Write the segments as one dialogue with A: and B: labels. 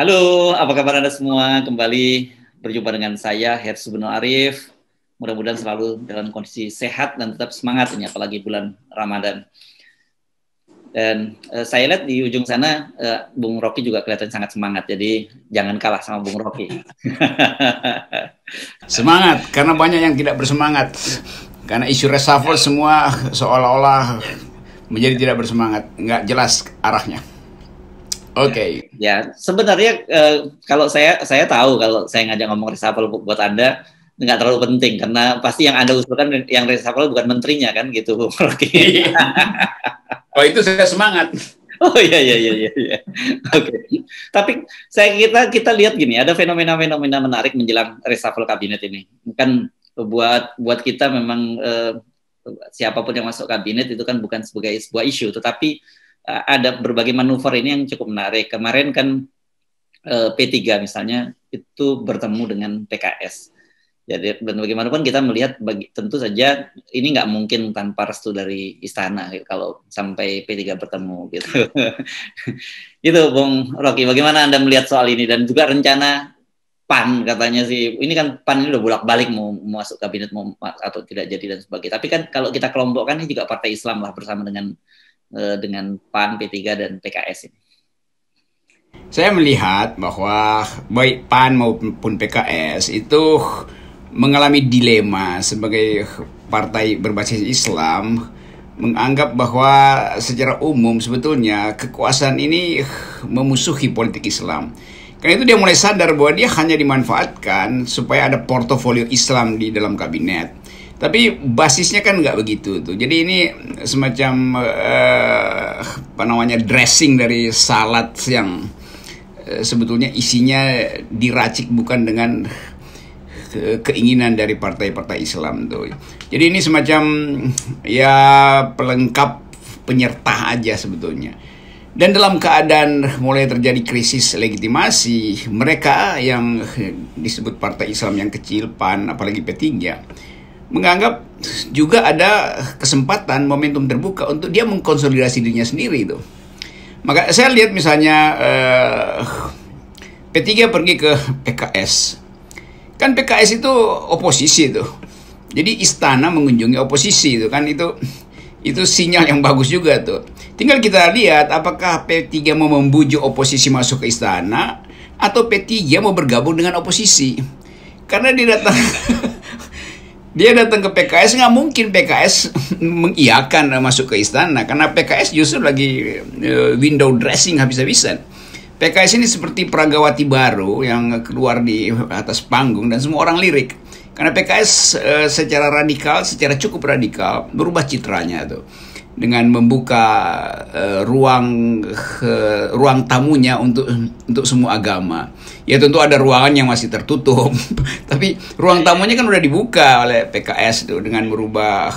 A: Halo, apa kabar Anda semua? Kembali berjumpa dengan saya, Hersu Beno Arif. Mudah-mudahan selalu dalam kondisi sehat dan tetap semangat ini, apalagi bulan Ramadan. Dan saya lihat di ujung sana, Bung Rocky juga kelihatan sangat semangat. Jadi jangan kalah sama Bung Rocky.
B: Semangat, karena banyak yang tidak bersemangat. Karena isu reshuffle semua seolah-olah menjadi tidak bersemangat. Nggak jelas arahnya. Oke.
A: Ya, sebenarnya kalau saya tahu kalau saya ngajak ngomong reshuffle buat Anda nggak terlalu penting karena pasti yang Anda usulkan yang reshuffle bukan menterinya kan gitu, Bung Rocky.
B: Oh, itu saya semangat.
A: Oh iya. Oke. Tapi kita lihat gini, ada fenomena-fenomena menarik menjelang reshuffle kabinet ini. Kan buat kita memang siapapun yang masuk kabinet itu kan bukan sebagai sebuah isu, tetapi ada berbagai manuver ini yang cukup menarik. Kemarin kan P3 misalnya itu bertemu dengan PKS. Jadi dan bagaimanapun kita melihat tentu saja ini nggak mungkin tanpa restu dari istana kalau sampai P3 bertemu gitu. Itu Bung Rocky, bagaimana Anda melihat soal ini dan juga rencana PAN katanya sih. Ini kan PAN ini udah bolak-balik mau masuk kabinet mau atau tidak jadi dan sebagainya. Tapi kan kalau kita kelompokkan ini juga partai Islam lah bersama dengan PAN, P3 dan PKS ini.
B: Saya melihat bahwa baik PAN maupun PKS itu mengalami dilema sebagai partai berbasis Islam, menganggap bahwa secara umum sebetulnya kekuasaan ini memusuhi politik Islam. Karena itu dia mulai sadar bahwa dia hanya dimanfaatkan supaya ada portofolio Islam di dalam kabinet. Tapi basisnya kan nggak begitu tuh. Jadi ini semacam dressing dari salad yang sebetulnya isinya diracik bukan dengan keinginan dari partai-partai Islam tuh. Jadi ini semacam ya pelengkap penyerta aja sebetulnya. Dan dalam keadaan mulai terjadi krisis legitimasi, mereka yang disebut partai Islam yang kecil, PAN apalagi P3, menganggap juga ada kesempatan momentum terbuka untuk dia mengkonsolidasi dirinya sendiri itu. Maka saya lihat misalnya P3 pergi ke PKS. Kan PKS itu oposisi tuh. Jadi istana mengunjungi oposisi itu kan itu sinyal yang bagus juga tuh. Tinggal kita lihat apakah P3 mau membujuk oposisi masuk ke istana atau P3 mau bergabung dengan oposisi. Karena dia datang ke PKS, nggak mungkin PKS mengiyakan masuk ke istana karena PKS justru lagi window dressing habis-habisan. PKS ini seperti Pragawati baru yang keluar di atas panggung dan semua orang lirik. Karena PKS secara cukup radikal berubah citranya tuh dengan membuka ruang tamunya untuk semua agama. Ya tentu ada ruangan yang masih tertutup, tapi ruang tamunya kan udah dibuka oleh PKS tuh dengan merubah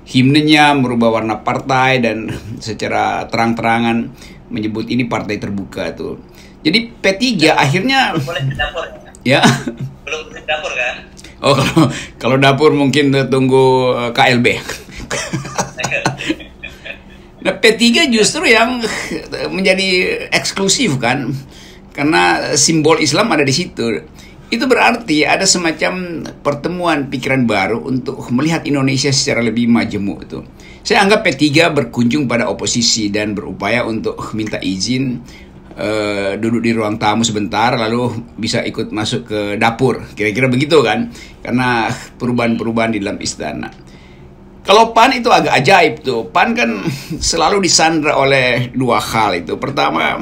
B: himnenya, merubah warna partai dan secara terang-terangan menyebut ini partai terbuka tuh. Jadi P3 akhirnya
A: boleh ke dapur
B: ya.
A: Belum ke dapur kan?
B: Oh, kalau dapur mungkin tunggu KLB. Nah, P3 justru yang menjadi eksklusif kan, karena simbol Islam ada di situ. Itu berarti ada semacam pertemuan pikiran baru untuk melihat Indonesia secara lebih majemuk itu. Saya anggap P3 berkunjung pada oposisi dan berupaya untuk minta izin duduk di ruang tamu sebentar lalu bisa ikut masuk ke dapur. Kira-kira begitu kan? Karena perubahan-perubahan di dalam istana. Kalau PAN itu agak ajaib tuh. PAN kan selalu disandra oleh dua hal itu. Pertama,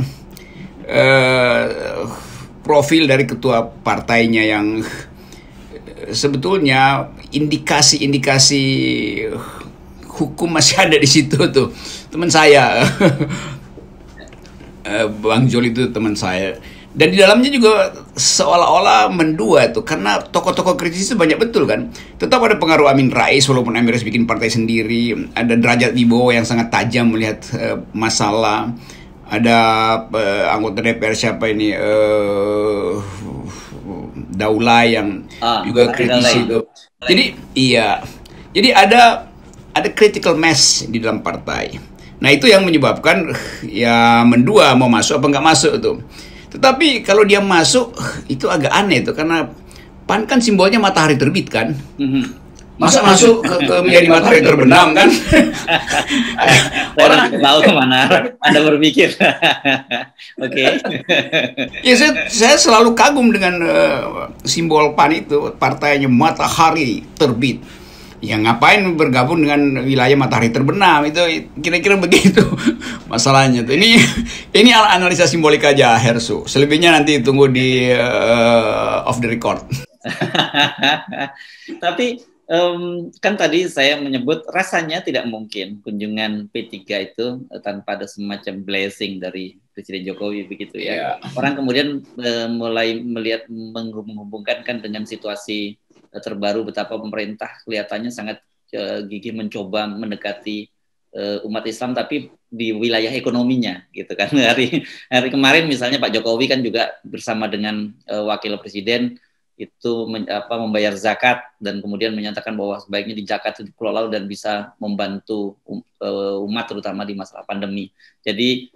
B: profil dari ketua partainya yang sebetulnya indikasi-indikasi hukum masih ada di situ tuh. Teman saya, Bang Jol itu teman saya. Dan di dalamnya juga seolah-olah mendua tuh, karena tokoh-tokoh kritis itu banyak betul kan. Tetap ada pengaruh Amin Rais, walaupun Amin Rais bikin partai sendiri. Ada Derajat Wibowo yang sangat tajam melihat masalah. Ada anggota DPR siapa ini, Daulay yang juga kritis itu. Jadi iya, jadi ada critical mass di dalam partai. Nah itu yang menyebabkan ya mendua mau masuk apa nggak masuk tuh. Tetapi kalau dia masuk itu agak aneh tuh, karena PAN kan simbolnya matahari terbit kan. Masa masuk ke menjadi matahari terbenam kan?
A: Orang tahu kemana Anda berpikir. Oke.
B: Ya saya selalu kagum dengan simbol PAN itu, partainya matahari terbit. Ya ngapain bergabung dengan wilayah matahari terbenam, itu kira-kira begitu masalahnya tuh. Ini analisa simbolik aja, Hersu. Selebihnya nanti tunggu di off the record.
A: Tapi kan tadi saya menyebut rasanya tidak mungkin kunjungan P3 itu tanpa ada semacam blessing dari Presiden Jokowi begitu ya. Orang kemudian mulai melihat menghubungkan kan dengan situasi terbaru betapa pemerintah kelihatannya sangat gigih mencoba mendekati umat Islam tapi di wilayah ekonominya gitu kan. Hari kemarin misalnya Pak Jokowi kan juga bersama dengan wakil presiden itu membayar zakat dan kemudian menyatakan bahwa sebaiknya di zakat itu dikelola dan bisa membantu umat terutama di masalah pandemi. Jadi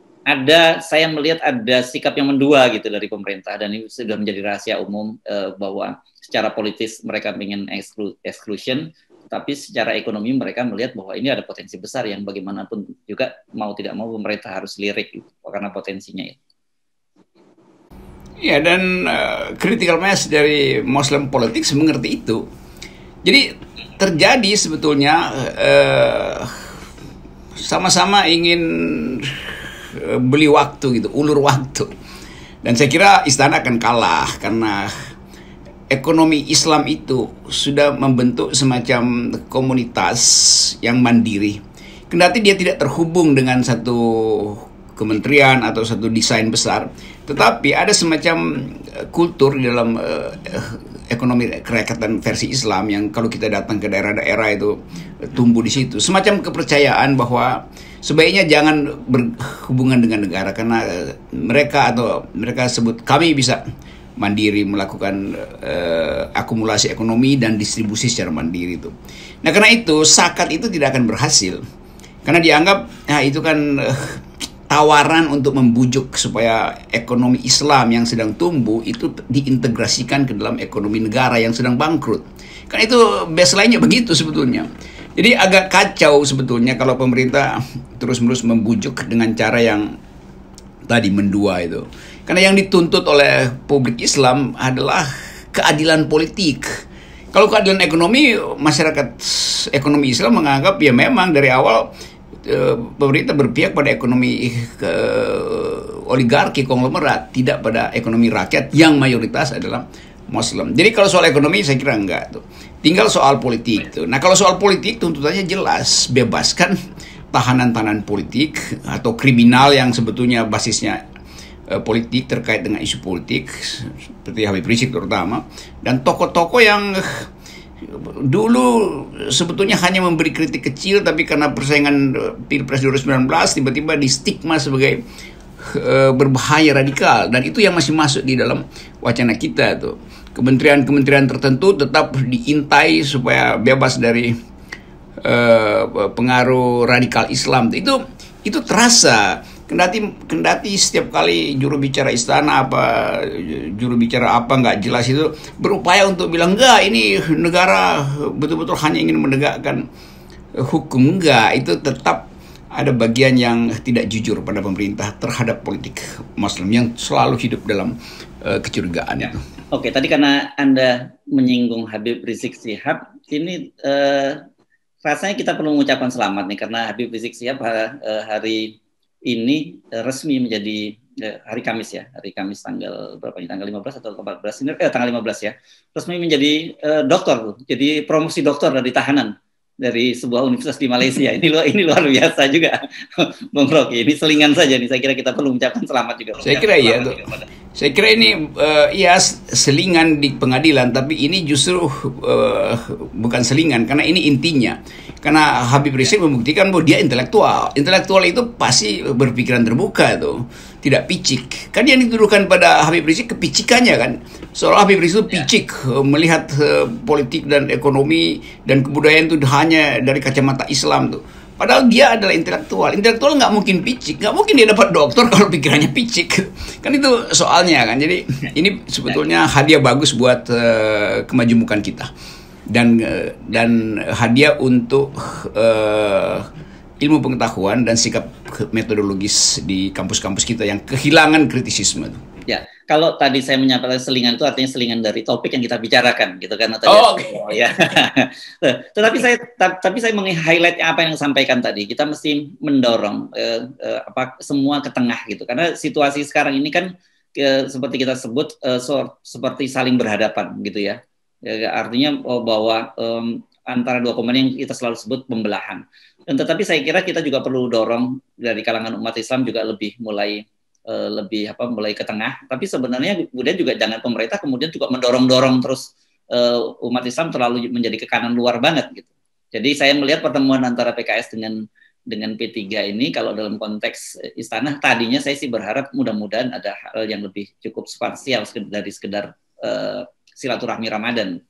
A: saya melihat ada sikap yang mendua gitu dari pemerintah, dan ini sudah menjadi rahasia umum bahwa secara politis mereka ingin exclusion, tapi secara ekonomi mereka melihat bahwa ini ada potensi besar yang bagaimanapun juga mau tidak mau pemerintah harus lirik gitu, karena potensinya itu.
B: Ya, dan critical mass dari Muslim politics mengerti itu. Jadi terjadi sebetulnya sama-sama ingin beli waktu gitu, ulur waktu. Dan saya kira istana akan kalah karena ekonomi Islam itu sudah membentuk semacam komunitas yang mandiri. Kendati dia tidak terhubung dengan satu kementerian atau satu desain besar, tetapi ada semacam kultur di dalam ekonomi kerakyatan versi Islam yang kalau kita datang ke daerah-daerah itu tumbuh di situ. Semacam kepercayaan bahwa sebaiknya jangan berhubungan dengan negara karena mereka sebut kami bisa mandiri melakukan akumulasi ekonomi dan distribusi secara mandiri itu. Nah karena itu zakat itu tidak akan berhasil karena dianggap itu kan tawaran untuk membujuk supaya ekonomi Islam yang sedang tumbuh itu diintegrasikan ke dalam ekonomi negara yang sedang bangkrut. Kan itu baseline-nya begitu sebetulnya. Jadi agak kacau sebetulnya kalau pemerintah terus-menerus membujuk dengan cara yang tadi mendua itu. Karena yang dituntut oleh publik Islam adalah keadilan politik. Kalau keadilan ekonomi, masyarakat ekonomi Islam menganggap ya memang dari awal pemerintah berpihak pada ekonomi oligarki konglomerat, tidak pada ekonomi rakyat yang mayoritas adalah Muslim. Jadi kalau soal ekonomi saya kira enggak tuh. Tinggal soal politik tuh. Nah kalau soal politik tuntutannya jelas, bebaskan tahanan-tahanan politik atau kriminal yang sebetulnya basisnya politik terkait dengan isu politik seperti Habib Rizik terutama, dan tokoh-tokoh yang dulu sebetulnya hanya memberi kritik kecil, tapi karena persaingan Pilpres 2019 tiba-tiba di stigma sebagai berbahaya radikal, dan itu yang masih masuk di dalam wacana kita tuh. Kementerian-kementerian tertentu tetap diintai supaya bebas dari pengaruh radikal Islam. Itu terasa. Kendati setiap kali juru bicara istana juru bicara apa nggak jelas itu berupaya untuk bilang enggak, ini negara betul-betul hanya ingin menegakkan hukum. Enggak, itu tetap ada bagian yang tidak jujur pada pemerintah terhadap politik Muslim yang selalu hidup dalam kecurigaan itu.
A: Oke, tadi karena Anda menyinggung Habib Rizik Syihab, ini rasanya kita perlu mengucapkan selamat nih karena Habib Rizik Syihab hari ini resmi menjadi hari Kamis ya, hari Kamis tanggal berapa ini, tanggal 15 atau 14 ini, tanggal 15 ya, resmi menjadi doktor, jadi promosi doktor dari tahanan dari sebuah universitas di Malaysia. Ini luar biasa juga, Bung Rocky. Ini selingan saja nih, saya kira kita perlu mengucapkan selamat juga.
B: Saya kira iya tuh. Saya kira ini ya selingan di pengadilan, tapi ini justru bukan selingan karena ini intinya. Karena Habib Rizik membuktikan bahwa dia intelektual. Intelektual itu pasti berpikiran terbuka tuh, tidak picik. Kan yang dituduhkan pada Habib Rizik kepicikannya kan. Seolah Habib Rizik itu picik, melihat politik dan ekonomi dan kebudayaan itu hanya dari kacamata Islam tuh. Padahal dia adalah intelektual. Intelektual nggak mungkin picik, nggak mungkin dia dapat doktor kalau pikirannya picik. Kan itu soalnya kan. Jadi ini sebetulnya hadiah bagus buat kemajemukan kita dan hadiah untuk ilmu pengetahuan dan sikap metodologis di kampus-kampus kita yang kehilangan kritisisme.
A: Ya, kalau tadi saya menyampaikan selingan itu artinya selingan dari topik yang kita bicarakan, gitu kan? Ya. Tapi saya meng-highlight apa yang disampaikan tadi. Kita mesti mendorong semua ke tengah gitu, karena situasi sekarang ini kan seperti kita sebut seperti saling berhadapan gitu ya. Artinya bahwa antara dua komponen yang kita selalu sebut pembelahan. Dan tetapi saya kira kita juga perlu dorong dari kalangan umat Islam juga mulai ke tengah, tapi sebenarnya kemudian juga jangan pemerintah kemudian juga mendorong terus umat Islam terlalu menjadi ke kanan luar banget gitu. Jadi saya melihat pertemuan antara PKS dengan P3 ini kalau dalam konteks istana tadinya saya sih berharap mudah-mudahan ada hal yang lebih cukup substansial dari sekedar silaturahmi Ramadan.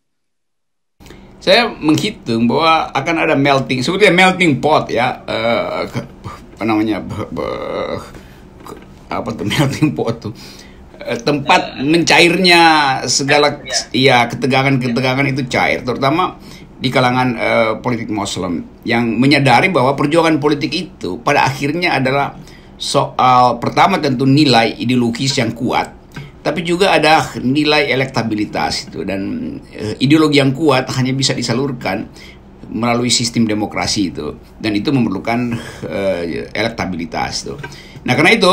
B: Saya menghitung bahwa akan ada sebetulnya melting pot ya, melting pot tuh tempat mencairnya segala ketegangan itu cair, terutama di kalangan politik Muslim yang menyadari bahwa perjuangan politik itu pada akhirnya adalah soal pertama tentu nilai ideologis yang kuat, tapi juga ada nilai elektabilitas itu, dan ideologi yang kuat hanya bisa disalurkan melalui sistem demokrasi itu, dan itu memerlukan elektabilitas itu. Nah, karena itu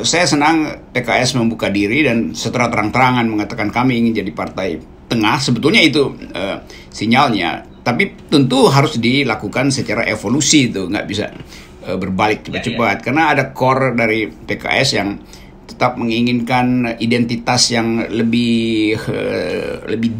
B: saya senang PKS membuka diri dan secara terang-terangan mengatakan kami ingin jadi partai tengah. Sebetulnya itu sinyalnya, tapi tentu harus dilakukan secara evolusi itu, nggak bisa berbalik cepat-cepat. Karena ada core dari PKS yang tetap menginginkan identitas yang lebih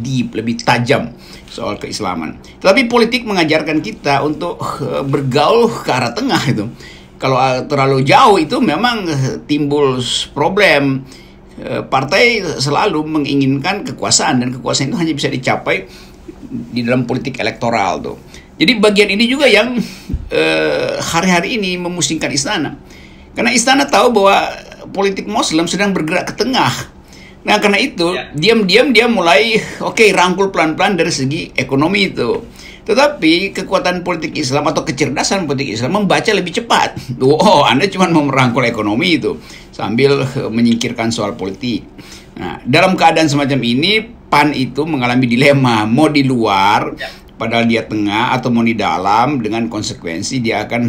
B: deep, lebih tajam soal keislaman. Tapi politik mengajarkan kita untuk bergaul ke arah tengah itu. Kalau terlalu jauh itu memang timbul problem. Partai selalu menginginkan kekuasaan, dan kekuasaan itu hanya bisa dicapai di dalam politik elektoral tuh. Jadi bagian ini juga yang hari-hari ini memusingkan istana. Karena istana tahu bahwa politik Muslim sedang bergerak ke tengah. Nah, karena itu diam-diam dia mulai rangkul pelan-pelan dari segi ekonomi itu. Tetapi kekuatan politik Islam atau kecerdasan politik Islam membaca lebih cepat. Anda cuma mau merangkul ekonomi itu sambil menyingkirkan soal politik. Nah, dalam keadaan semacam ini PAN itu mengalami dilema, mau di luar padahal dia tengah, atau mau di dalam dengan konsekuensi dia akan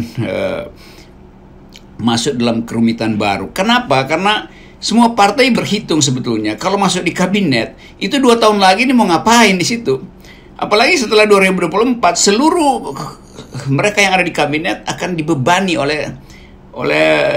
B: masuk dalam kerumitan baru. Kenapa? Karena semua partai berhitung sebetulnya kalau masuk di kabinet itu 2 tahun lagi ini mau ngapain di situ. Apalagi setelah 2024 seluruh mereka yang ada di kabinet akan dibebani oleh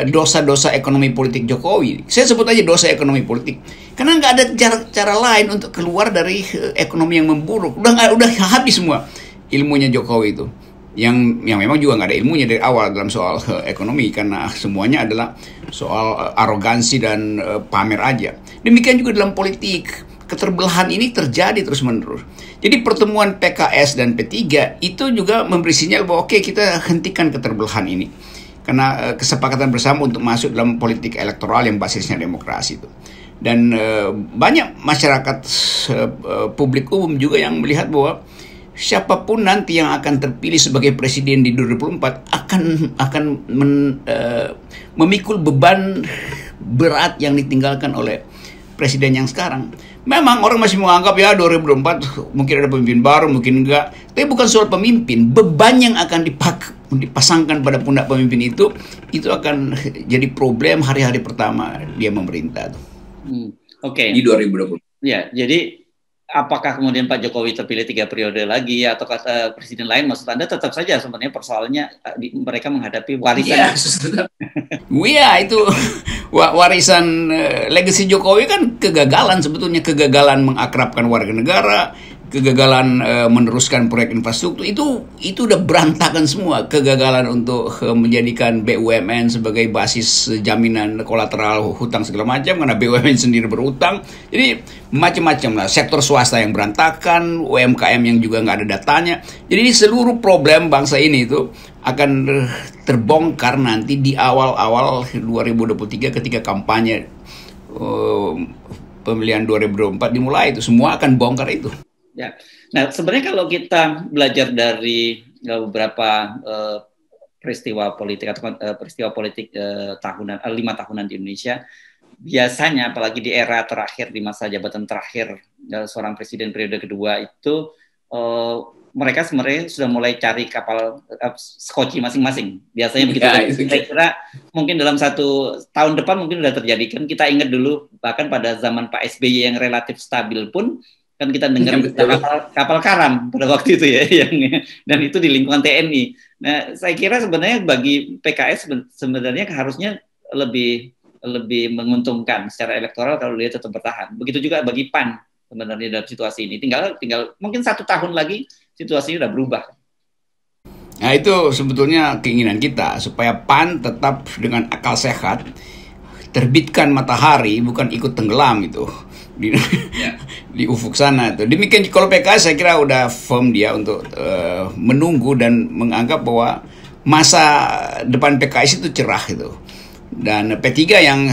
B: dosa-dosa ekonomi politik Jokowi. Saya sebut aja dosa ekonomi politik. Karena nggak ada cara lain untuk keluar dari ekonomi yang memburuk. Udah habis semua ilmunya Jokowi itu. Yang memang juga nggak ada ilmunya dari awal dalam soal ekonomi, karena semuanya adalah soal arogansi dan pamer aja. Demikian juga dalam politik. Keterbelahan ini terjadi terus-menerus. Jadi pertemuan PKS dan P3 itu juga memberi sinyal bahwa kita hentikan keterbelahan ini. Karena kesepakatan bersama untuk masuk dalam politik elektoral yang basisnya demokrasi itu. Dan banyak masyarakat publik umum juga yang melihat bahwa siapapun nanti yang akan terpilih sebagai presiden di 2024 akan memikul beban berat yang ditinggalkan oleh presiden yang sekarang. Memang orang masih menganggap 2024 mungkin ada pemimpin baru, mungkin enggak. Tapi bukan soal pemimpin, beban yang akan dipasangkan pada pundak pemimpin itu akan jadi problem hari-hari pertama dia memerintah.
A: Di 2020. Ya, jadi apakah kemudian Pak Jokowi terpilih 3 periode lagi atau presiden lain, maksud Anda tetap saja sebenarnya persoalannya mereka menghadapi warisan.
B: Itu warisan legacy Jokowi kan kegagalan, sebetulnya kegagalan mengakrabkan warga negara, kegagalan meneruskan proyek infrastruktur itu udah berantakan semua. Kegagalan untuk menjadikan BUMN sebagai basis jaminan kolateral hutang segala macam, karena BUMN sendiri berutang. Jadi macam-macam lah, sektor swasta yang berantakan, UMKM yang juga nggak ada datanya. Jadi seluruh problem bangsa ini itu akan terbongkar nanti di awal-awal 2023 ketika kampanye pemilihan 2024 dimulai. Itu semua akan bongkar itu.
A: Ya. Nah, sebenarnya kalau kita belajar dari beberapa peristiwa politik atau peristiwa politik 5 tahunan di Indonesia, biasanya apalagi di era terakhir, di masa jabatan terakhir seorang presiden periode kedua itu, mereka sebenarnya sudah mulai cari kapal skoci masing-masing. Biasanya begitu.
B: Ya,
A: saya kira mungkin dalam 1 tahun depan mungkin sudah terjadi. Kan kita ingat dulu bahkan pada zaman Pak SBY yang relatif stabil pun kan kita dengar kapal karam pada waktu itu ya, dan itu di lingkungan TNI. Nah, saya kira sebenarnya bagi PKS sebenarnya harusnya lebih menguntungkan secara elektoral kalau dia tetap bertahan. Begitu juga bagi PAN sebenarnya dalam situasi ini. Tinggal mungkin 1 tahun lagi situasinya sudah berubah.
B: Nah, itu sebetulnya keinginan kita supaya PAN tetap dengan akal sehat, terbitkan matahari bukan ikut tenggelam itu di ufuk sana tuh. Demikian kalau PKS saya kira udah firm dia untuk menunggu dan menganggap bahwa masa depan PKS itu cerah itu. Dan P3 yang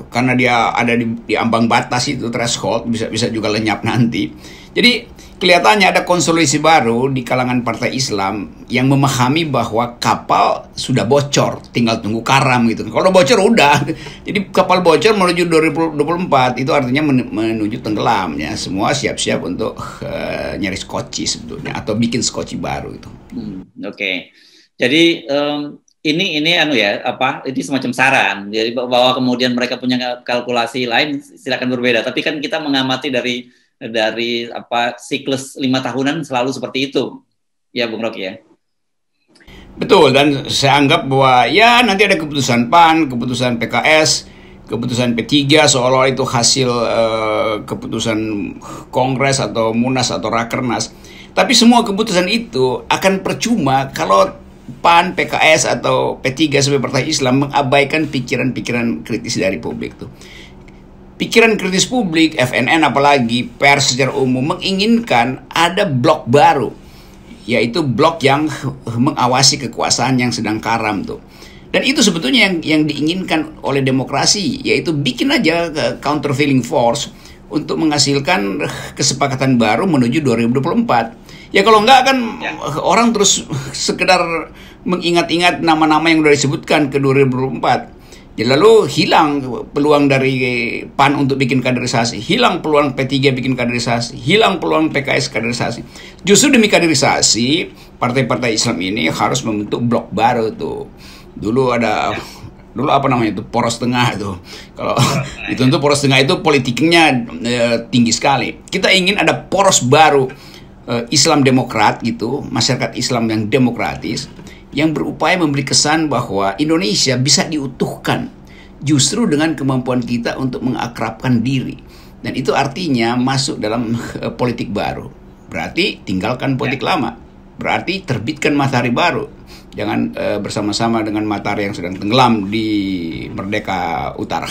B: karena dia ada di ambang batas itu threshold bisa juga lenyap nanti. Jadi kelihatannya ada konsolidasi baru di kalangan partai Islam yang memahami bahwa kapal sudah bocor, tinggal tunggu karam gitu. Kalau bocor udah, jadi kapal bocor menuju 2024 itu artinya menuju tenggelamnya. Semua siap-siap untuk nyari skoci sebetulnya atau bikin skoci baru itu.
A: Oke. Jadi ini ini semacam saran. Jadi bahwa kemudian mereka punya kalkulasi lain silakan berbeda. Tapi kan kita mengamati dari siklus 5 tahunan selalu seperti itu, ya Bung Rocky ya.
B: Betul, dan saya anggap bahwa ya nanti ada keputusan PAN, keputusan PKS, keputusan P3 seolah-olah itu hasil keputusan Kongres atau Munas atau Rakernas. Tapi semua keputusan itu akan percuma kalau PAN, PKS atau P3 sebagai partai Islam mengabaikan pikiran-pikiran kritis dari publik tuh. Pikiran kritis publik, FNN apalagi, pers secara umum menginginkan ada blok baru, yaitu blok yang mengawasi kekuasaan yang sedang karam tuh. Dan itu sebetulnya yang diinginkan oleh demokrasi, yaitu bikin aja countervailing force untuk menghasilkan kesepakatan baru menuju 2024. Ya kalau enggak kan orang terus sekedar mengingat-ingat nama-nama yang sudah disebutkan ke 2024. Ya, lalu hilang peluang dari PAN untuk bikin kaderisasi, hilang peluang P3 bikin kaderisasi, hilang peluang PKS kaderisasi. Justru demi kaderisasi, partai-partai Islam ini harus membentuk blok baru tuh. Dulu apa namanya itu, poros tengah itu. Kalau itu untuk poros tengah itu politiknya tinggi sekali. Kita ingin ada poros baru Islam demokrat gitu, masyarakat Islam yang demokratis, yang berupaya memberi kesan bahwa Indonesia bisa diutuhkan justru dengan kemampuan kita untuk mengakrabkan diri. Dan itu artinya masuk dalam politik baru. Berarti tinggalkan politik lama. Berarti terbitkan matahari baru. Jangan bersama-sama dengan matahari yang sedang tenggelam di Merdeka Utara.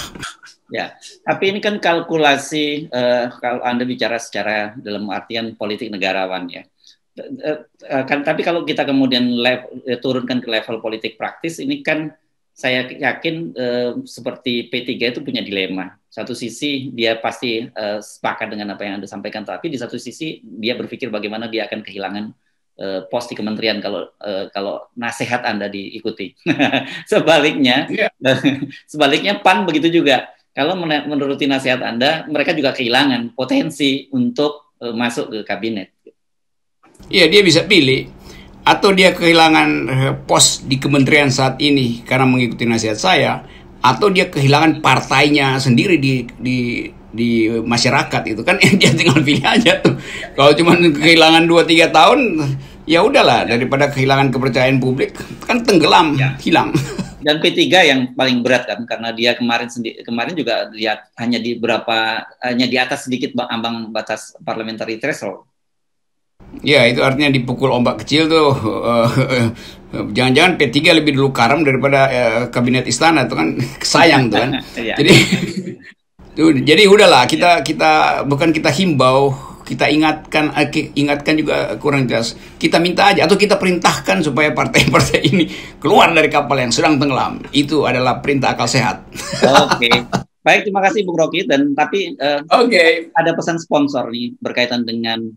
A: Ya, tapi ini kan kalkulasi kalau Anda bicara secara dalam artian politik negarawan ya. Tapi kalau kita kemudian turunkan ke level politik praktis, ini kan saya yakin seperti P3 itu punya dilema. Satu sisi dia pasti sepakat dengan apa yang Anda sampaikan, tapi di satu sisi dia berpikir bagaimana dia akan kehilangan pos di kementerian kalau nasihat Anda diikuti. Sebaliknya PAN begitu juga. Kalau menuruti nasihat Anda, mereka juga kehilangan potensi untuk masuk ke kabinet.
B: Iya, dia bisa pilih, atau dia kehilangan pos di kementerian saat ini karena mengikuti nasihat saya, atau dia kehilangan partainya sendiri di masyarakat itu kan. Dia tinggal pilih aja tuh. Kalau cuma kehilangan 2-3 tahun, ya udahlah, daripada kehilangan kepercayaan publik kan tenggelam, hilang.
A: Dan P3 yang paling berat kan, karena dia kemarin juga lihat hanya di atas sedikit ambang batas parliamentary threshold.
B: Ya, itu artinya dipukul ombak kecil tuh. Jangan-jangan P3 lebih dulu karam daripada kabinet istana, tuh kan sayang tuh kan. Jadi udahlah, kita bukan kita himbau, kita ingatkan juga kurang jelas. Kita minta aja atau kita perintahkan supaya partai-partai ini keluar dari kapal yang sedang tenggelam. Itu adalah perintah akal sehat.
A: Oke. Baik, terima kasih Bung Rocky. Dan tapi ada pesan sponsor nih berkaitan dengan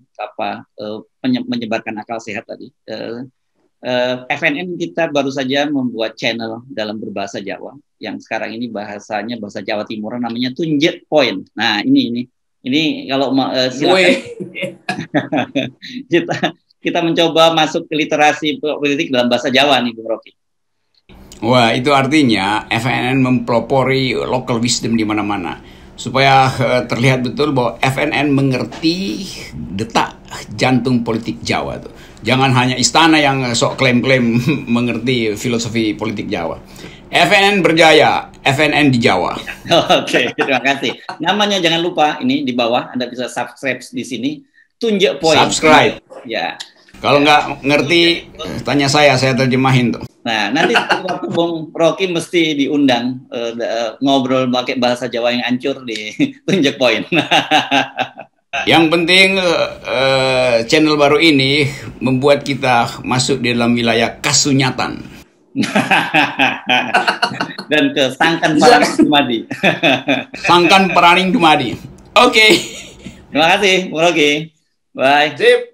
A: menyebarkan akal sehat tadi. FNN kita baru saja membuat channel dalam berbahasa Jawa yang sekarang ini bahasanya bahasa Jawa Timur, namanya Tunjek Point. Nah ini kalau silakan kita mencoba masuk ke literasi politik dalam bahasa Jawa nih Bung Rocky.
B: Wah, itu artinya FNN mempelopori local wisdom di mana-mana supaya terlihat betul bahwa FNN mengerti detak jantung politik Jawa tuh. Jangan hanya istana yang sok klaim-klaim mengerti filosofi politik Jawa. FNN berjaya, FNN di Jawa.
A: Oke, terima kasih. Namanya jangan lupa, ini di bawah Anda bisa subscribe di sini. Tunjek Point.
B: Subscribe.
A: Ya.
B: Kalau nggak ngerti, tanya saya terjemahin tuh.
A: Nah, nanti waktu Bung Rocky mesti diundang ngobrol pakai bahasa Jawa yang hancur di Tunjek Point.
B: Yang penting channel baru ini membuat kita masuk di dalam wilayah kasunyatan.
A: Dan ke Sangkan Paraning Dumadi.
B: Sangkan Paraning Dumadi. Oke.
A: Terima kasih, Bung Rocky. Bye.
B: Sip.